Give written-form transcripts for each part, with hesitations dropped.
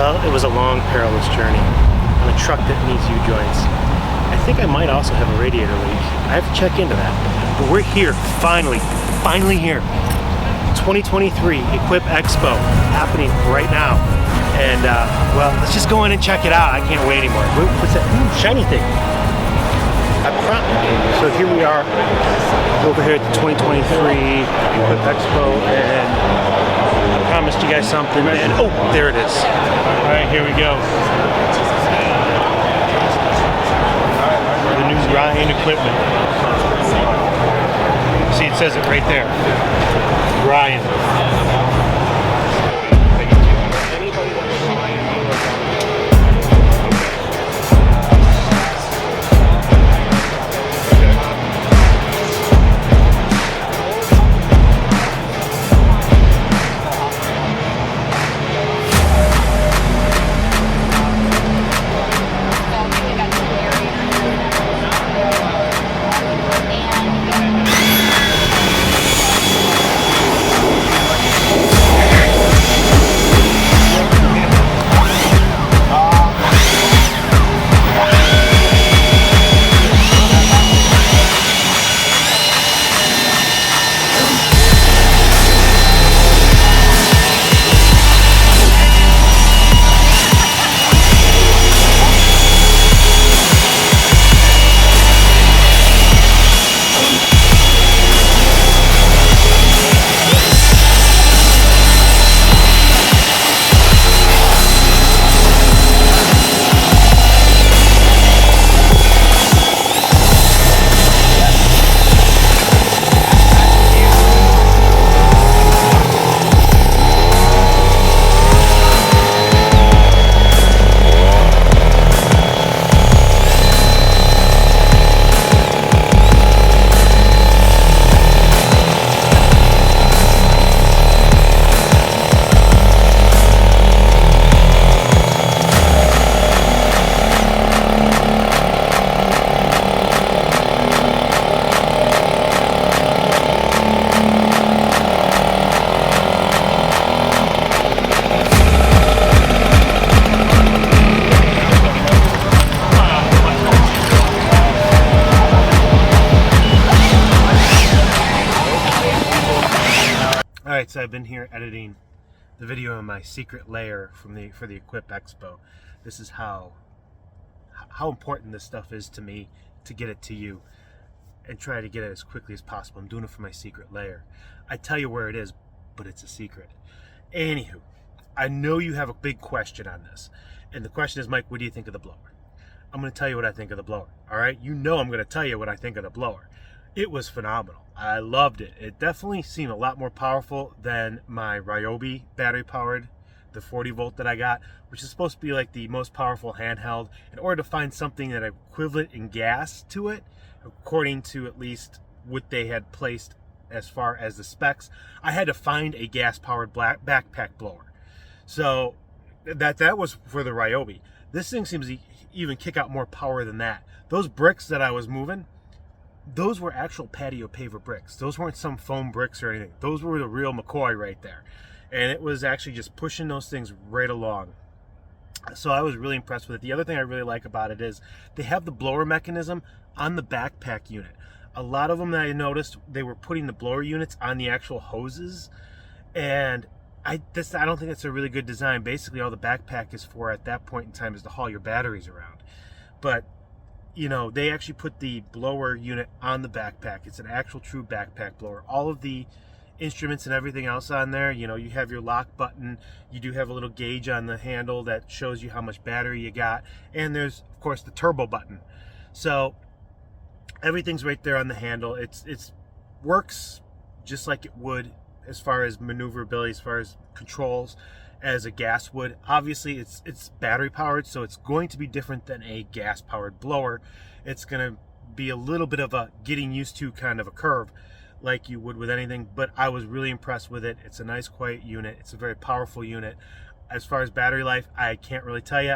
Well, it was a long, perilous journey on a truck that needs U-joints. I think I might also have a radiator leak. I have to check into that. But we're here, finally here. 2023 Equip Expo happening right now. And, well, let's just go in and check it out. I can't wait anymore. What's that? Ooh, shiny thing. So here we are over here at the 2023 Equip Expo, and I promised you guys something, and oh, there it is. All right, here we go. The new Ryan equipment. See, it says it right there. Ryan. Alright, so I've been here editing the video in my secret lair for the Equip Expo. This is how important this stuff is to me, to get it to you and try to get it as quickly as possible. I'm doing it for my secret lair. I tell you where it is, but it's a secret. Anywho, I know you have a big question on this, and the question is, Mike, what do you think of the blower? I'm going to tell you what I think of the blower. Alright, you know I'm going to tell you what I think of the blower. It was phenomenal. I loved it. It definitely seemed a lot more powerful than my Ryobi battery powered, the 40 volt that I got, which is supposed to be like the most powerful handheld. In order to find something that equivalent in gas to it, according to at least what they had placed as far as the specs, I had to find a gas powered backpack blower. So that was for the Ryobi. This thing seems to even kick out more power than that. Those bricks that I was moving, those were actual patio paver bricks. Those weren't some foam bricks or anything. Those were the real McCoy right there. And it was actually just pushing those things right along. So I was really impressed with it. The other thing I really like about it is they have the blower mechanism on the backpack unit. A lot of them that I noticed, they were putting the blower units on the actual hoses. And I don't think that's a really good design. Basically, all the backpack is for at that point in time is to haul your batteries around. But you know, they actually put the blower unit on the backpack. It's an actual true backpack blower. All of the instruments and everything else on there, you know, you have your lock button. You do have a little gauge on the handle that shows you how much battery you got. And there's, of course, the turbo button. So everything's right there on the handle. It's works just like it would as far as maneuverability, as far as controls, as a gas would. Obviously it's battery powered, so it's going to be different than a gas powered blower. It's going to be a little bit of a getting used to kind of a curve, like you would with anything, but I was really impressed with it. It's a nice quiet unit. It's a very powerful unit. As far as battery life, I can't really tell you.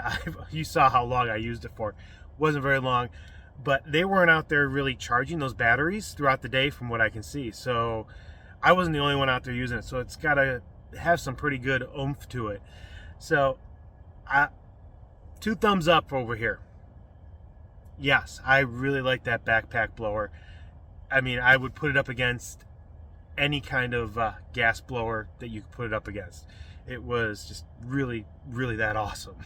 You saw how long I used it for. It wasn't very long, but they weren't out there really charging those batteries throughout the day from what I can see. So I wasn't the only one out there using it. So it's got to have some pretty good oomph to it. So 2 thumbs up over here. Yes, I really like that backpack blower. I mean, I would put it up against any kind of gas blower that you could put it up against. It was just really, really that awesome.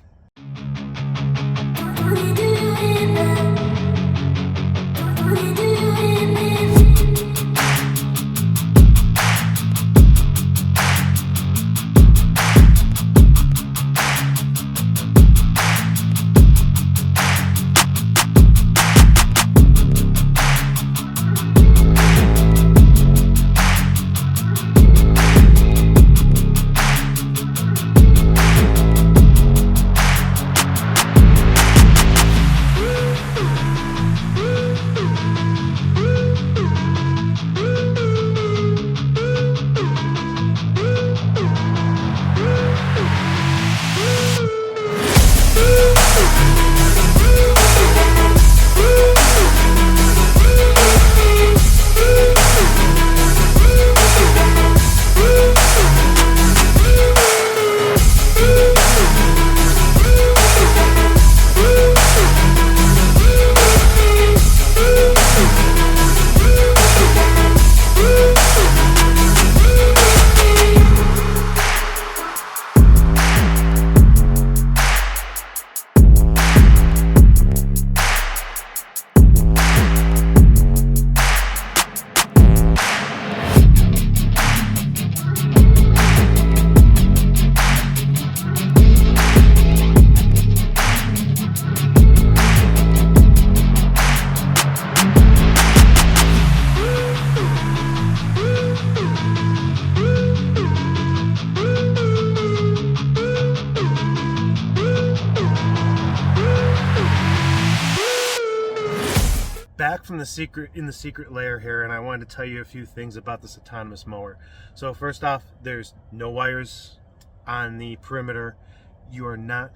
Back from the secret layer here, and I wanted to tell you a few things about this autonomous mower. So first off, there's no wires on the perimeter. You are not,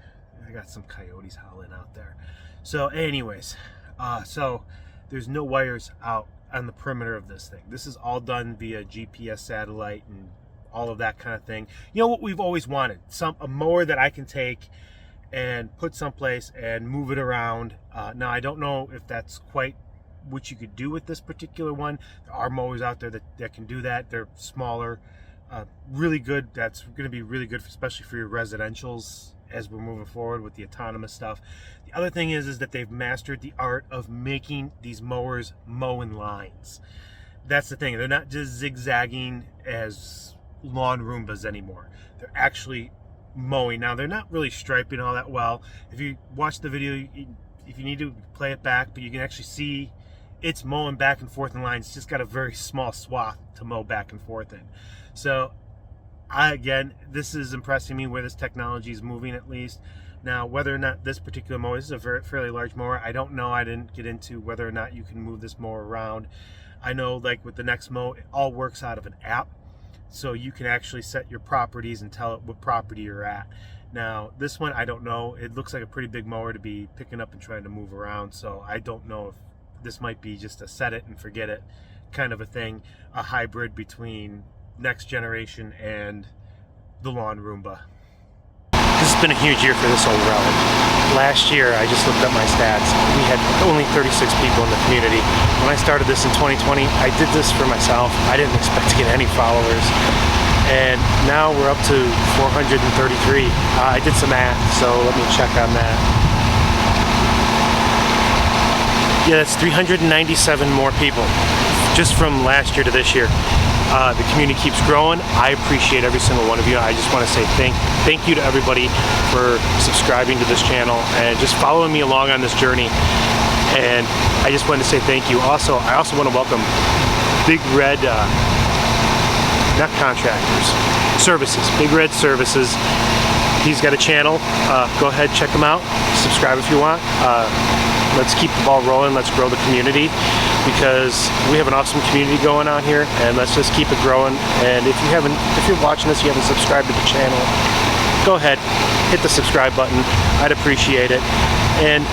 I got some coyotes howling out there. So anyways, so there's no wires out on the perimeter of this thing. This is all done via GPS satellite and all of that kind of thing. You know what we've always wanted? A mower that I can take and put someplace and move it around. Now I don't know if that's quite what you could do with this particular one. There are mowers out there that can do that. They're smaller, really good. That's going to be really good, especially for your residentials as we're moving forward with the autonomous stuff. The other thing is that they've mastered the art of making these mowers mow in lines. That's the thing. They're not just zigzagging as lawn Roombas anymore. They're actually mowing. Now, they're not really striping all that well. If you watch the video, if you need to play it back, but you can actually see it's mowing back and forth in lines. It's just got a very small swath to mow back and forth in. So again, this is impressing me where this technology is moving, at least. Now, whether or not this particular mower, this is a fairly large mower. I don't know. I didn't get into whether or not you can move this mower around. I know, like with the next mow, it all works out of an app. So you can actually set your properties and tell it what property you're at. Now, this one, I don't know. It looks like a pretty big mower to be picking up and trying to move around. So I don't know if this might be just a set it and forget it kind of a thing, a hybrid between next generation and the lawn Roomba. This has been a huge year for This Old Relic. Last year, I just looked up my stats. We had only 36 people in the community. When I started this in 2020, I did this for myself. I didn't expect to get any followers. And now we're up to 433. I did some math, so let me check on that. Yeah, that's 397 more people just from last year to this year. The community keeps growing. I appreciate every single one of you. I just want to say thank you to everybody for subscribing to this channel and just following me along on this journey. And I just wanted to say thank you. I also want to welcome Big Red, not contractors, services. Big Red Services. He's got a channel. Go ahead, check him out. Subscribe if you want. Let's keep the ball rolling. Let's grow the community, because we have an awesome community going on here, and let's just keep it growing. And if you're watching this, you haven't subscribed to the channel, go ahead, hit the subscribe button. I'd appreciate it. And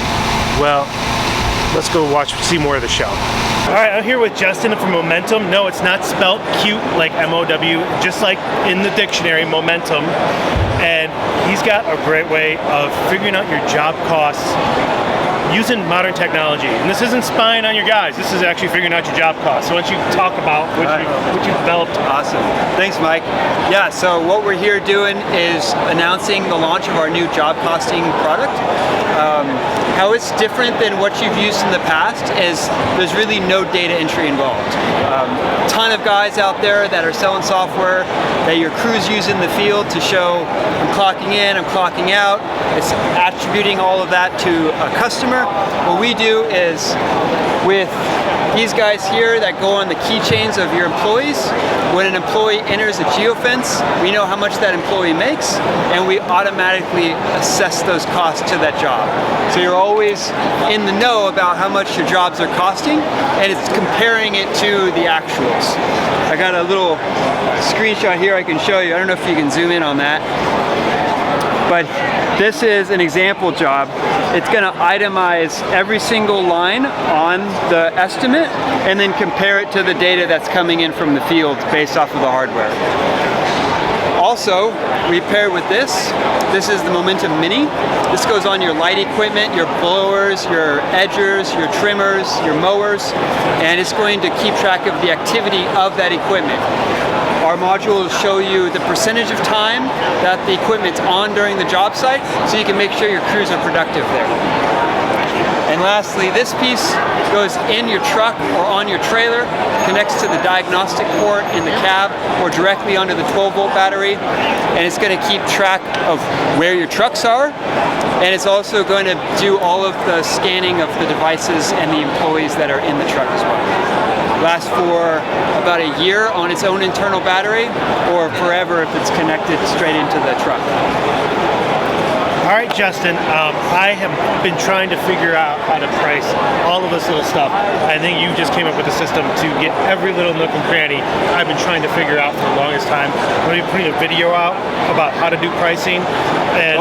well, let's go see more of the show. All right, I'm here with Justin from Momentum. No, it's not spelt cute like M-O-W, just like in the dictionary, momentum. And he's got a great way of figuring out your job costs using modern technology. And this isn't spying on your guys, this is actually figuring out your job costs. So why don't you talk about what you developed? Awesome. Thanks, Mike. Yeah, so what we're here doing is announcing the launch of our new job costing product. How it's different than what you've used in the past is there's really no data entry involved. A ton of guys out there that are selling software that your crews use in the field to show I'm clocking in, I'm clocking out. It's attributing all of that to a customer. What we do is with these guys here that go on the keychains of your employees, when an employee enters a geofence, we know how much that employee makes, and we automatically assess those costs to that job. So you're always in the know about how much your jobs are costing, and it's comparing it to the actuals. I got a little screenshot here I can show you. I don't know if you can zoom in on that. But this is an example job. It's going to itemize every single line on the estimate and then compare it to the data that's coming in from the field based off of the hardware. Also, we pair with this. This is the Momentum Mini. This goes on your light equipment, your blowers, your edgers, your trimmers, your mowers, and it's going to keep track of the activity of that equipment. Our module will show you the percentage of time that the equipment's on during the job site, so you can make sure your crews are productive there. And lastly, this piece goes in your truck or on your trailer, connects to the diagnostic port in the cab or directly onto the 12-volt battery, and it's going to keep track of where your trucks are, and it's also going to do all of the scanning of the devices and the employees that are in the truck as well. Lasts for about a year on its own internal battery, or forever if it's connected straight into the truck. All right, Justin, I have been trying to figure out how to price all of this little stuff. I think you just came up with a system to get every little nook and cranny I've been trying to figure out for the longest time. I'm going to be putting a video out about how to do pricing. And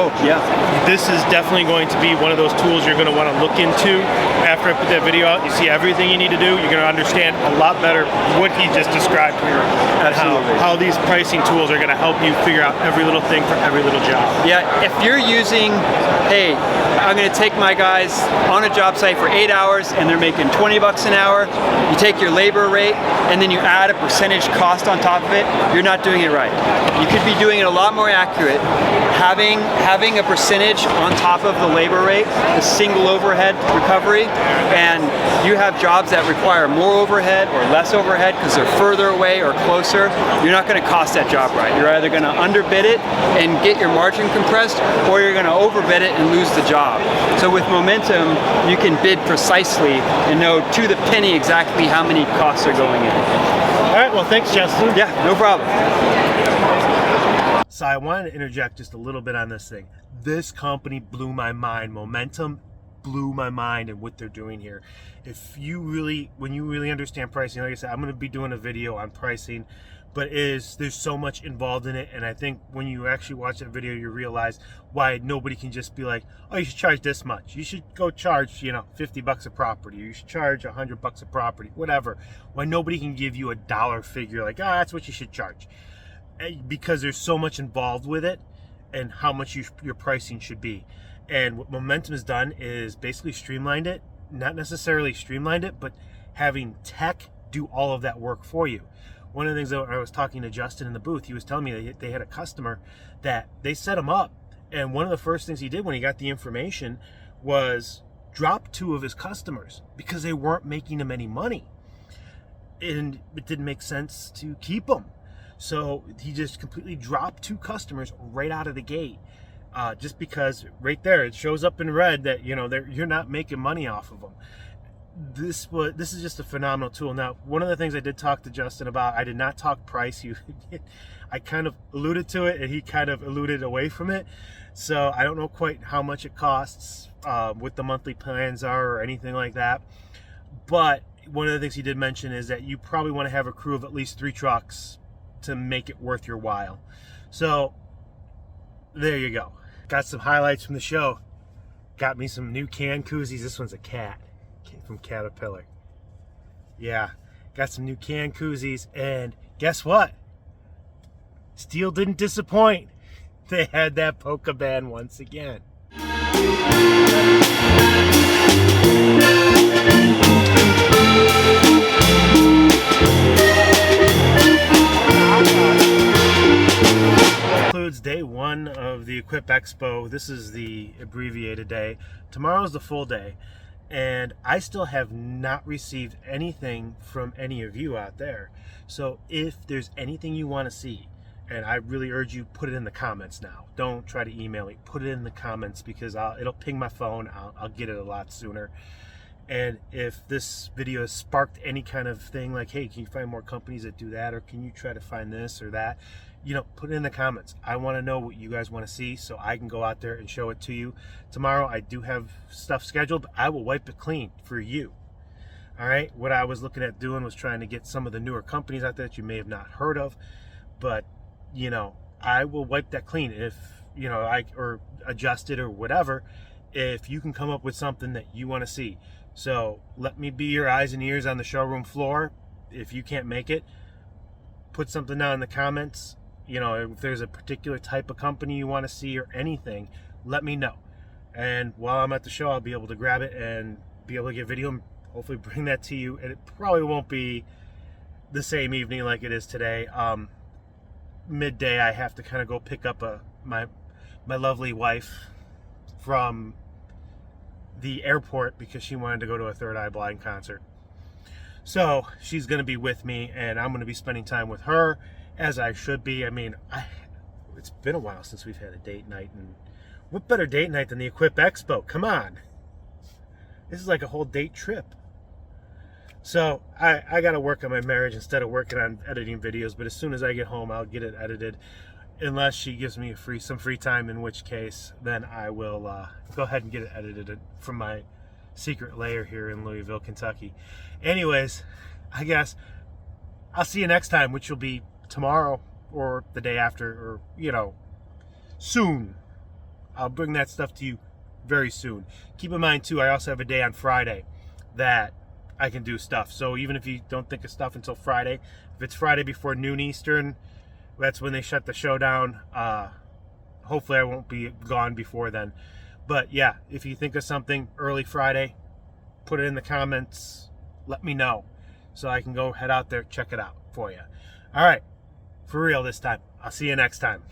this is definitely going to be one of those tools you're going to want to look into. After I put that video out, you see everything you need to do. You're going to understand a lot better what he just described here. And how these pricing tools are going to help you figure out every little thing for every little job. Yeah, if you're using, hey, I'm going to take my guys on a job site for 8 hours and they're making 20 bucks an hour, you take your labor rate and then you add a percentage cost on top of it, you're not doing it right. You could be doing it a lot more accurate. Having a percentage on top of the labor rate, the single overhead recovery, and you have jobs that require more overhead or less overhead because they're further away or closer, you're not going to cost that job right. You're either going to underbid it and get your margin compressed, or you're going to overbid it and lose the job. So with Momentum, you can bid precisely and know to the penny exactly how many costs are going in. All right, well, thanks, Justin. Yeah, no problem. So I wanted to interject just a little bit on this thing. This company blew my mind. Momentum blew my mind and what they're doing here. When you really understand pricing, like I said, I'm going to be doing a video on pricing, but there's so much involved in it, and I think when you actually watch that video, you realize why nobody can just be like, oh, you should charge this much. You should go charge, 50 bucks a property. You should charge 100 bucks a property, whatever. Why nobody can give you a dollar figure like, that's what you should charge. Because there's so much involved with it and how much your pricing should be. And what Momentum has done is basically streamlined it, not necessarily streamlined it, but having tech do all of that work for you. One of the things that I was talking to Justin in the booth, he was telling me that they had a customer that they set him up, and one of the first things he did when he got the information was drop 2 of his customers because they weren't making him any money, and it didn't make sense to keep them. So he just completely dropped 2 customers right out of the gate, just because right there it shows up in red that you're not making money off of them. This is just a phenomenal tool. Now, one of the things I did talk to Justin about, I did not talk price. I kind of alluded to it, and he kind of alluded away from it. So I don't know quite how much it costs, what the monthly plans are, or anything like that. But one of the things he did mention is that you probably want to have a crew of at least 3 trucks to make it worth your while. So there you go. Got some highlights from the show. Got me some new can koozies. This one's a cat from Caterpillar. Yeah, got some new can koozies, and guess what? Steel didn't disappoint. They had that polka band once again. Concludes day one of the Equip Expo. This is the abbreviated day. Tomorrow's the full day. And I still have not received anything from any of you out there. So if there's anything you want to see, and I really urge you, put it in the comments now. Don't try to email me. Put it in the comments, because it'll ping my phone. I'll get it a lot sooner. And if this video has sparked any kind of thing like, hey, can you find more companies that do that? Or can you try to find this or that? You know, put it in the comments. I want to know what you guys want to see so I can go out there and show it to you. Tomorrow I do have stuff scheduled, but I will wipe it clean for you. All right. What I was looking at doing was trying to get some of the newer companies out there that you may have not heard of. But, you know, I will wipe that clean if, you know, or adjust it or whatever, if you can come up with something that you want to see. So let me be your eyes and ears on the showroom floor. If you can't make it, put something down in the comments. You know, if there's a particular type of company you want to see or anything, let me know. And while I'm at the show, I'll be able to grab it and be able to get video and hopefully bring that to you. And it probably won't be the same evening like it is today. Midday, I have to kind of go pick up my lovely wife from the airport because she wanted to go to a Third Eye Blind concert. So she's going to be with me, and I'm going to be spending time with her, as I should be. I mean, it's been a while since we've had a date night, and what better date night than the Equip Expo? Come on. This is like a whole date trip. So I got to work on my marriage instead of working on editing videos, but as soon as I get home, I'll get it edited, unless she gives me some free time, in which case then I will go ahead and get it edited from my secret lair here in Louisville, Kentucky. Anyways, I guess I'll see you next time, which will be tomorrow or the day after, or, you know, soon. I'll bring that stuff to you very soon. Keep in mind too, I also have a day on Friday that I can do stuff. So even if you don't think of stuff until Friday, if it's Friday before noon Eastern, that's when they shut the show down. Hopefully I won't be gone before then. But yeah, if you think of something early Friday, put it in the comments. Let me know so I can go head out there, check it out for you. All right, for real this time. I'll see you next time.